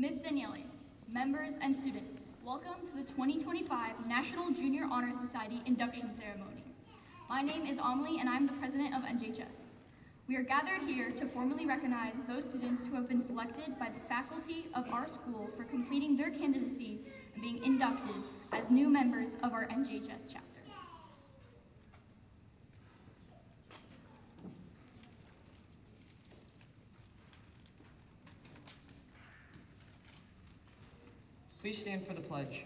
Ms. Daniele, members and students, welcome to the 2025 National Junior Honor Society Induction Ceremony. My name is Amelie and I'm the president of NJHS. We are gathered here to formally recognize those students who have been selected by the faculty of our school for completing their candidacy and being inducted as new members of our NJHS chapter. Please stand for the pledge.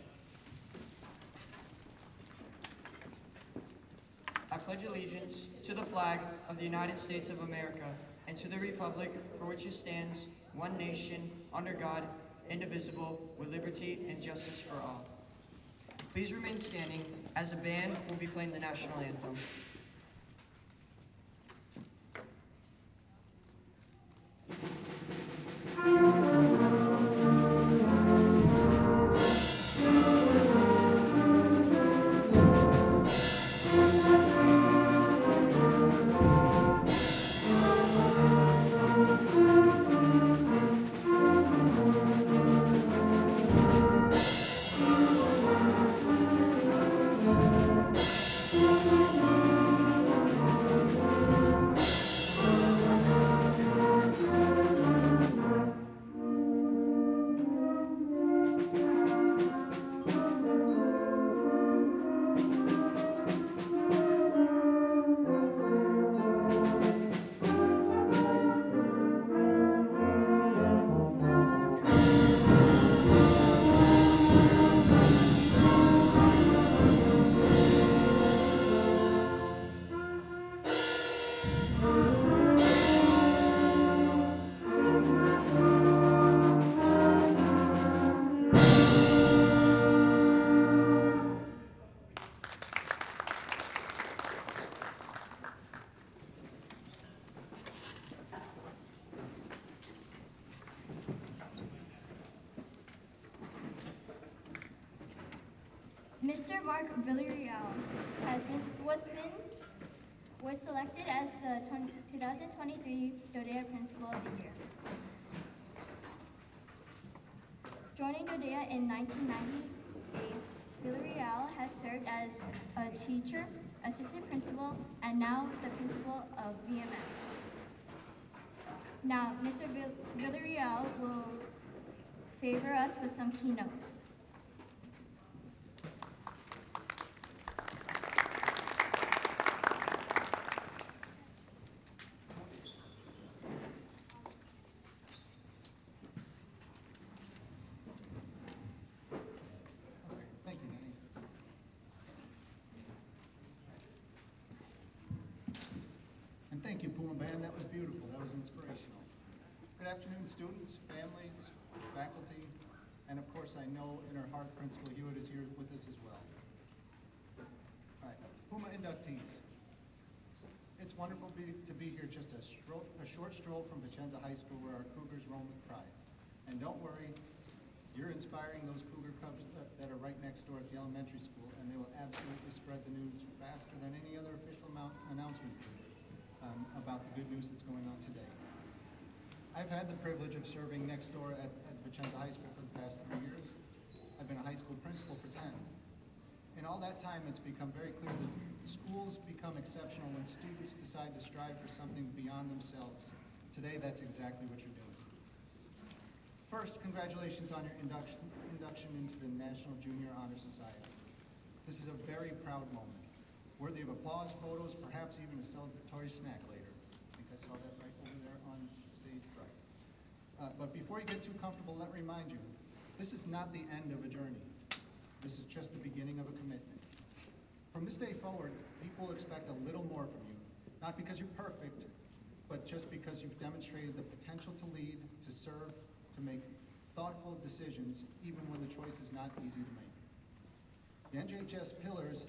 I pledge allegiance to the flag of the United States of America and to the republic for which it stands, one nation, under God, indivisible, with liberty and justice for all. Please remain standing as the band will be playing the national anthem. Mr. Mark Villarreal was selected as the 2023 Dodea Principal of the Year. Joining Dodea in 1998, Villarreal has served as a teacher, assistant principal, and now the principal of VMS. Now, Mr. Villarreal will favor us with some keynotes. Thank you, Puma Band. That was beautiful. That was inspirational. Good afternoon, students, families, faculty, and of course, I know in our heart, Principal Hewitt is here with us as well. All right, Puma inductees. It's wonderful to be here, just a short stroll from Vicenza High School where our Cougars roam with pride. And don't worry, you're inspiring those Cougar Cubs that are right next door at the elementary school, and they will absolutely spread the news faster than any other official announcement about the good news that's going on today. I've had the privilege of serving next door at Vicenza High School for the past 3 years. I've been a high school principal for 10. In all that time, it's become very clear that schools become exceptional when students decide to strive for something beyond themselves. Today, that's exactly what you're doing. First, congratulations on your induction into the National Junior Honor Society. This is a very proud moment, worthy of applause, photos, perhaps even a celebratory snack later. I think I saw that right over there on stage right. But before you get too comfortable, let me remind you, this is not the end of a journey. This is just the beginning of a commitment. From this day forward, people expect a little more from you, not because you're perfect, but just because you've demonstrated the potential to lead, to serve, to make thoughtful decisions, even when the choice is not easy to make. The NJHS pillars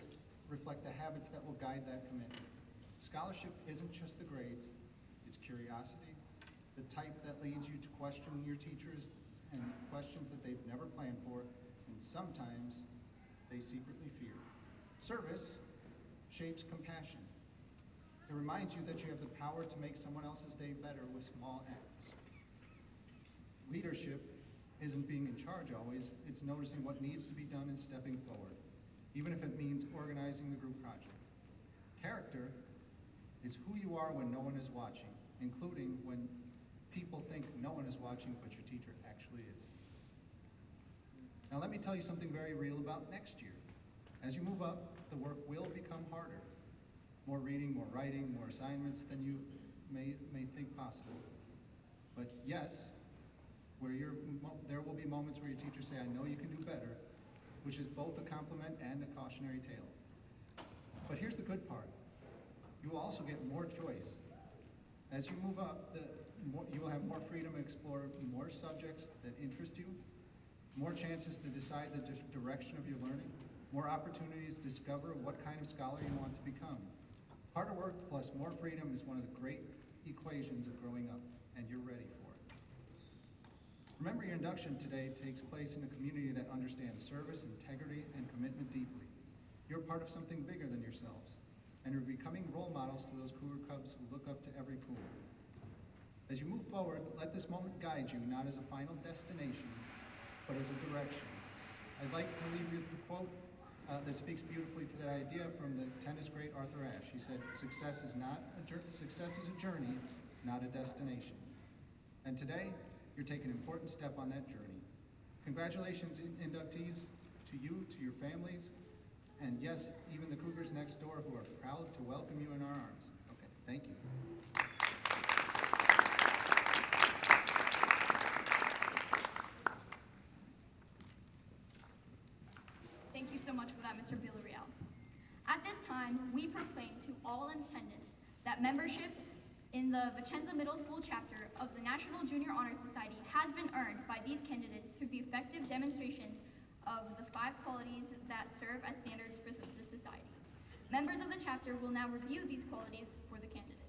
reflect the habits that will guide that commitment. Scholarship isn't just the grades, it's curiosity, the type that leads you to question your teachers and questions that they've never planned for, and sometimes they secretly fear. Service shapes compassion. It reminds you that you have the power to make someone else's day better with small acts. Leadership isn't being in charge always, it's noticing what needs to be done and stepping forward, even if it means organizing the group project. Character is who you are when no one is watching, including when people think no one is watching, but your teacher actually is. Now let me tell you something very real about next year. As you move up, the work will become harder. More reading, more writing, more assignments than you may think possible. But yes, there will be moments where your teachers say, I know you can do better, which is both a compliment and a cautionary tale. But here's the good part. You will also get more choice. As you move up, you will have more freedom to explore more subjects that interest you, more chances to decide the direction of your learning, more opportunities to discover what kind of scholar you want to become. Harder work plus more freedom is one of the great equations of growing up, and you're ready for it. Remember, your induction today takes place in a community that understands service, integrity, and commitment deeply. You're part of something bigger than yourselves, and you're becoming role models to those Cougar Cubs who look up to every Cougar. As you move forward, let this moment guide you, not as a final destination, but as a direction. I'd like to leave you with a quote that speaks beautifully to that idea from the tennis great Arthur Ashe. He said, success is a journey, not a destination. And today, you're taking an important step on that journey. Congratulations, inductees, to you, to your families, and yes, even the Cougars next door who are proud to welcome you in our arms. Okay, thank you. Thank you so much for that, Mr. Villarreal. At this time, we proclaim to all in attendance that membership in the Vicenza Middle School chapter of the National Junior Honor Society has been earned by these candidates through the effective demonstrations of the 5 qualities that serve as standards for the society. Members of the chapter will now review these qualities for the candidates.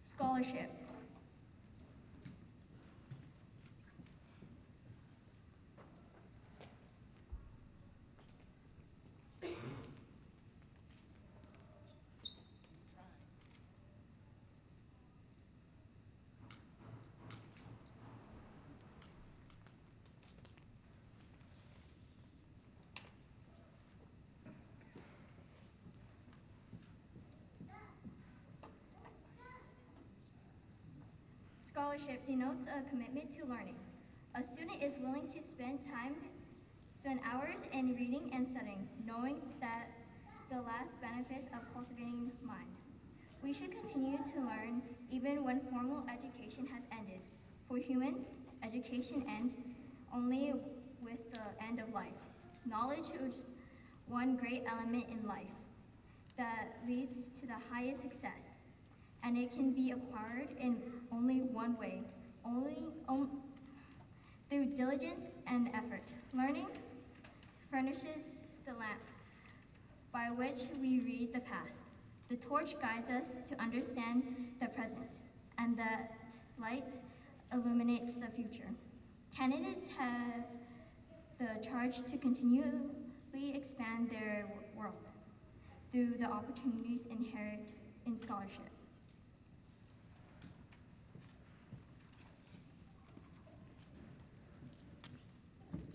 Scholarship. Scholarship denotes a commitment to learning. A student is willing to spend hours in reading and studying, knowing that the last benefits of cultivating mind. We should continue to learn even when formal education has ended. For humans, education ends only with the end of life. Knowledge is one great element in life that leads to the highest success, and it can be acquired in only one way, through diligence and effort. Learning furnishes the lamp by which we read the past. The torch guides us to understand the present, and that light illuminates the future. Candidates have the charge to continually expand their world through the opportunities inherent in scholarship.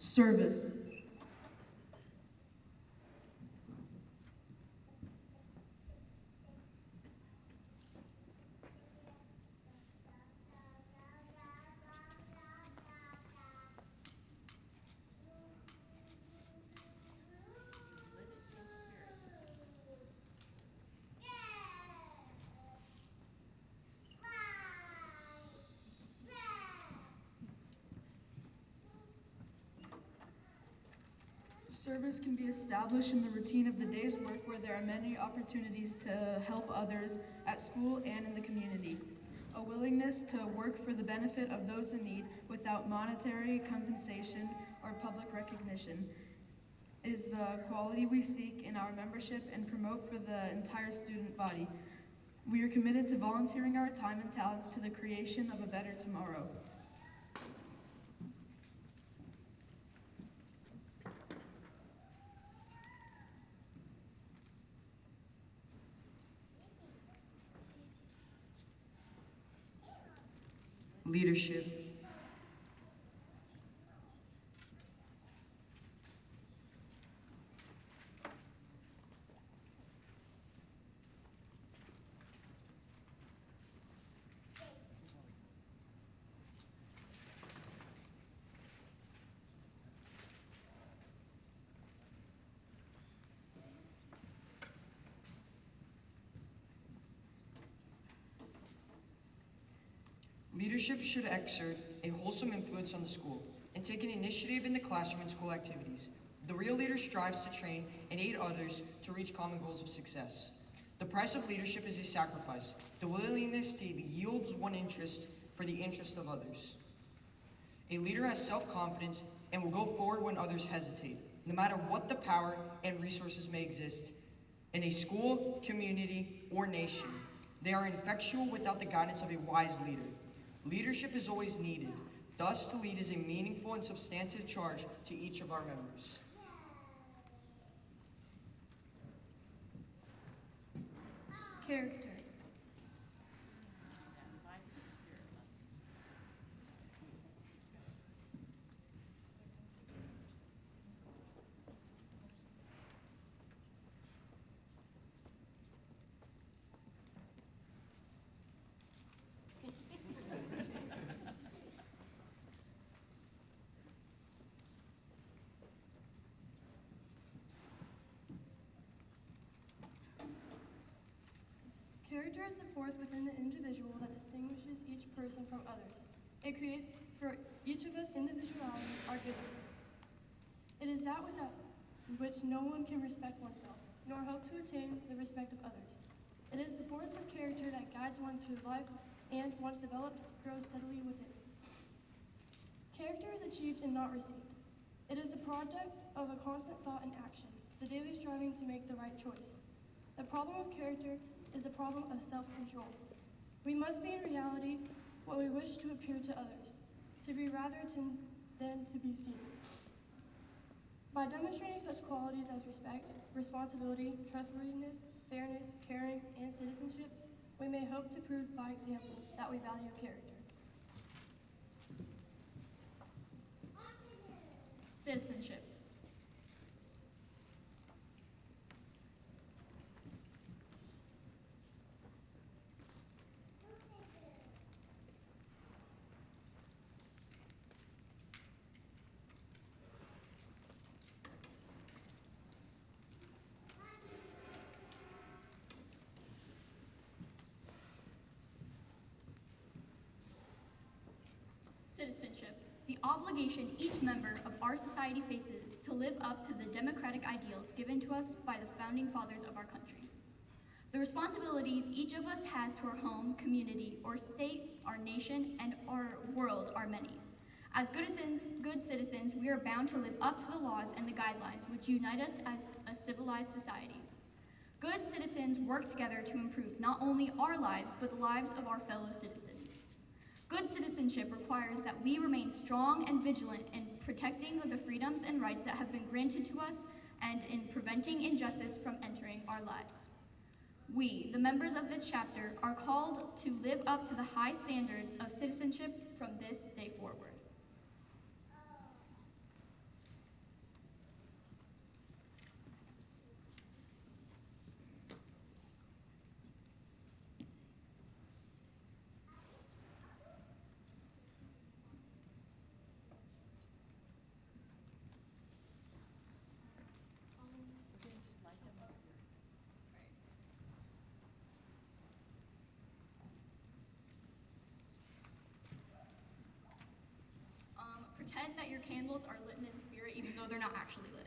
Service. Service can be established in the routine of the day's work where there are many opportunities to help others at school and in the community. A willingness to work for the benefit of those in need without monetary compensation or public recognition is the quality we seek in our membership and promote for the entire student body. We are committed to volunteering our time and talents to the creation of a better tomorrow. leadership, leadership should exert a wholesome influence on the school and take an initiative in the classroom and school activities. The real leader strives to train and aid others to reach common goals of success. The price of leadership is a sacrifice, the willingness to yield one's interest for the interest of others. A leader has self-confidence and will go forward when others hesitate, no matter what the power and resources may exist in a school, community, or nation. They are ineffectual without the guidance of a wise leader. Leadership is always needed. Thus, to lead is a meaningful and substantive charge to each of our members. Character. Character is the force within the individual that distinguishes each person from others. It creates for each of us individuality, our goodness. It is that without which no one can respect oneself, nor hope to attain the respect of others. It is the force of character that guides one through life and, once developed, grows steadily within. Character is achieved and not received. It is the product of a constant thought and action, the daily striving to make the right choice. The problem of character is the problem of self-control. We must be in reality what we wish to appear to others, to be rather than to be seen. By demonstrating such qualities as respect, responsibility, trustworthiness, fairness, caring, and citizenship, we may hope to prove by example that we value character. Citizenship. Citizenship, the obligation each member of our society faces to live up to the democratic ideals given to us by the founding fathers of our country. The responsibilities each of us has to our home, community, or state, our nation, and our world are many. As good citizens, we are bound to live up to the laws and the guidelines which unite us as a civilized society. Good citizens work together to improve not only our lives, but the lives of our fellow citizens. Good citizenship requires that we remain strong and vigilant in protecting the freedoms and rights that have been granted to us and in preventing injustice from entering our lives. We, the members of this chapter, are called to live up to the high standards of citizenship from this day forward. Pretend that your candles are lit in spirit even though they're not actually lit.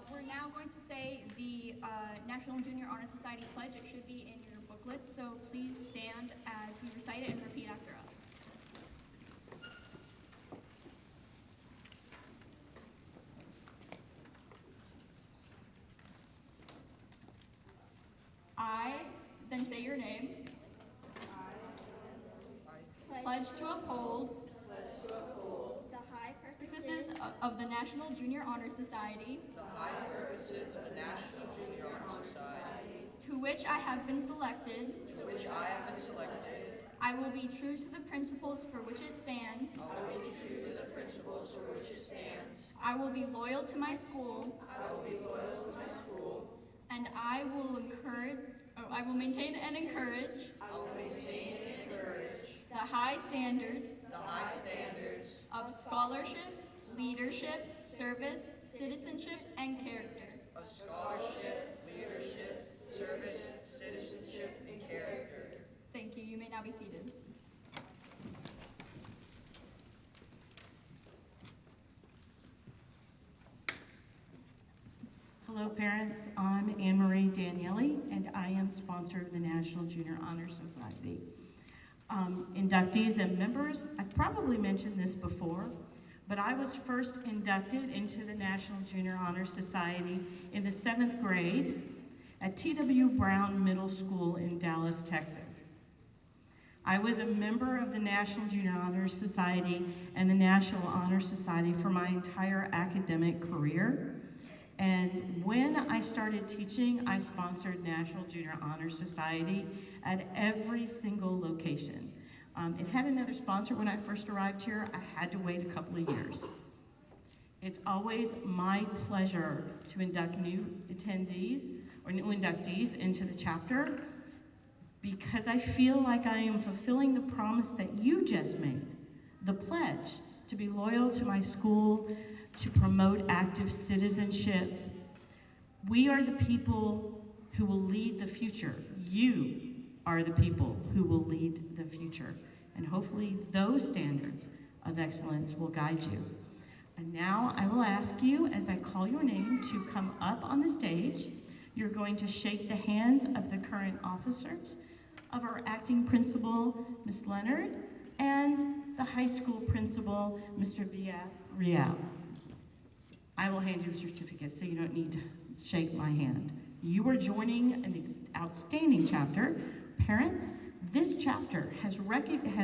We're now going to say the National Junior Honor Society pledge. It should be in your booklets, so please stand as we recite it and repeat after us. I, then say your name, pledge to uphold the high purposes of the National Junior Honor Society, the high purposes of the National Junior Honor Society, to which I have been selected. to which I have been selected. I will be true to the principles for which it stands. I will be loyal to my school. And I will maintain and encourage the high standards of scholarship, leadership, service, citizenship, and character. Thank you. You may now be seated. Hello parents, I'm Anne Marie Daniele and I am sponsor of the National Junior Honor Society. Inductees and members, I've probably mentioned this before, but I was first inducted into the National Junior Honor Society in the 7th grade at T.W. Brown Middle School in Dallas, Texas. I was a member of the National Junior Honor Society and the National Honor Society for my entire academic career. And when I started teaching, I sponsored National Junior Honor Society at every single location. It had another sponsor when I first arrived here. I had to wait a couple of years. It's always my pleasure to induct new attendees or new inductees into the chapter because I feel like I am fulfilling the promise that you just made, the pledge to be loyal to my school, to promote active citizenship. We are the people who will lead the future. You are the people who will lead the future. And hopefully those standards of excellence will guide you. And now I will ask you, as I call your name, to come up on the stage. You're going to shake the hands of the current officers, of our acting principal, Ms. Leonard, and the high school principal, Mr. Villarreal. I will hand you the certificate so you don't need to shake my hand. You are joining an outstanding chapter. Parents, this chapter has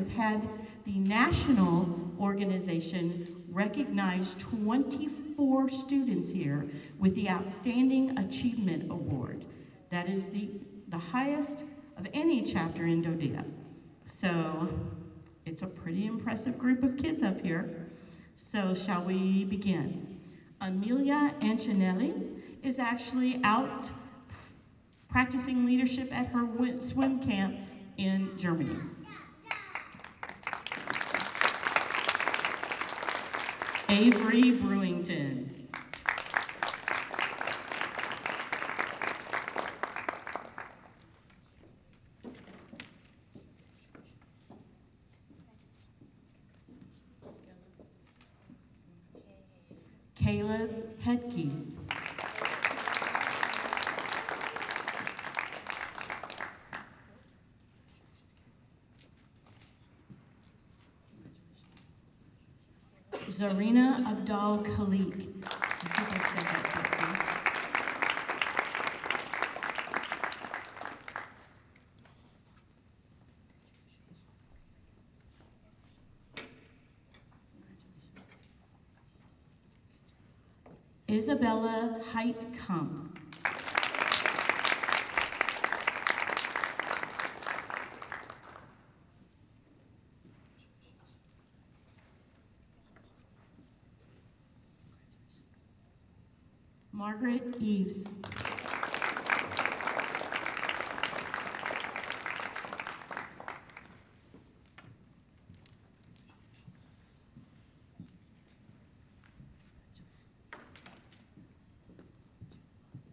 had the national organization recognize 24 students here with the Outstanding Achievement Award. That is the highest of any chapter in Dodea. So it's a pretty impressive group of kids up here. So shall we begin? Amelia Ancinelli is actually out practicing leadership at her swim camp in Germany. Avery Brewington. Caleb Hedke. Zarina Abdal Khalik. I think I said that correctly. Isabella Heitkamp. Margaret Eves.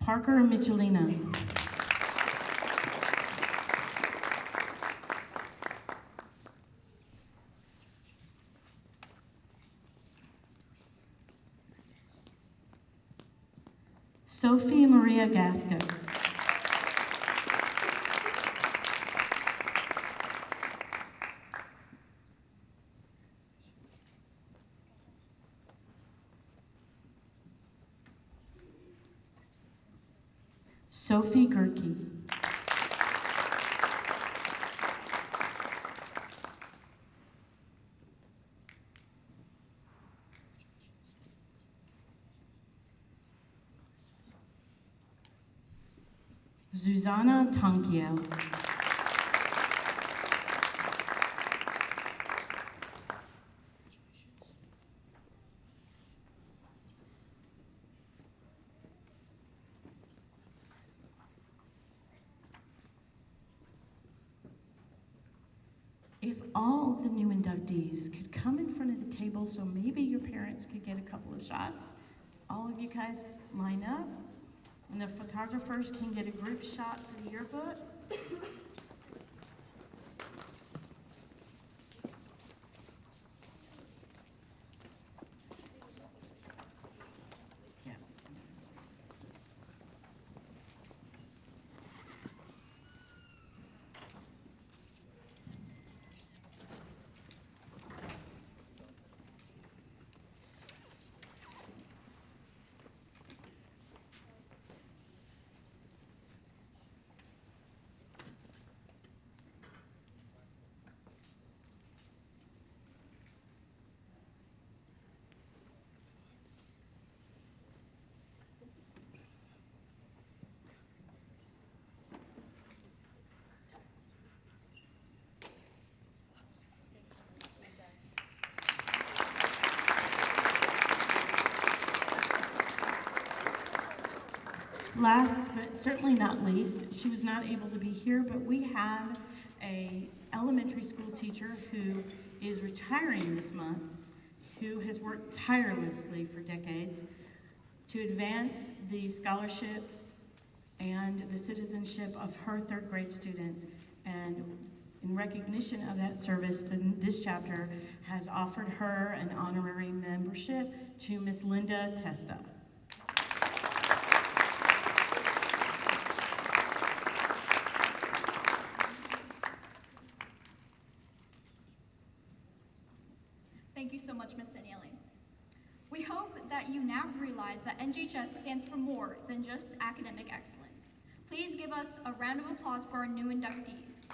Parker Michelina. Sophie Maria Gasca. Sophie Gerke. Susanna Tonkiel. if all the new inductees could come in front of the table so maybe your parents could get a couple of shots. All of you guys line up, and the photographers can get a group shot for the yearbook. Yeah. Last but certainly not least, she was not able to be here, but we have a elementary school teacher who is retiring this month, who has worked tirelessly for decades to advance the scholarship and the citizenship of her third grade students. And in recognition of that service, this chapter has offered her an honorary membership to Miss Linda Testa. Thank you so much, Ms. Daniele. We hope that you now realize that NJHS stands for more than just academic excellence. Please give us a round of applause for our new inductees.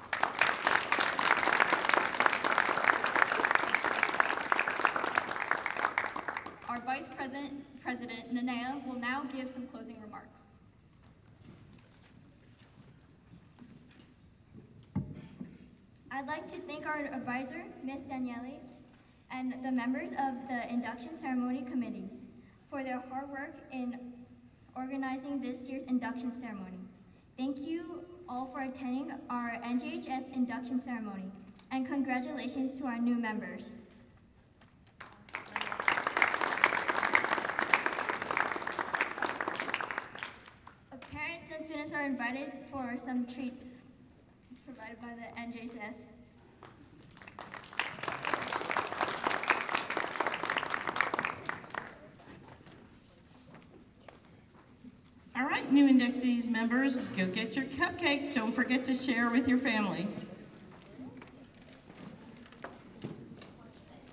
Our Vice President, Nanea, will now give some closing remarks. I'd like to thank our advisor, Ms. Daniele, and the members of the Induction Ceremony Committee for their hard work in organizing this year's induction ceremony. Thank you all for attending our NJHS induction ceremony, and congratulations to our new members. Parents and students are invited for some treats provided by the NJHS. All right, new inductees members, go get your cupcakes. Don't forget to share with your family.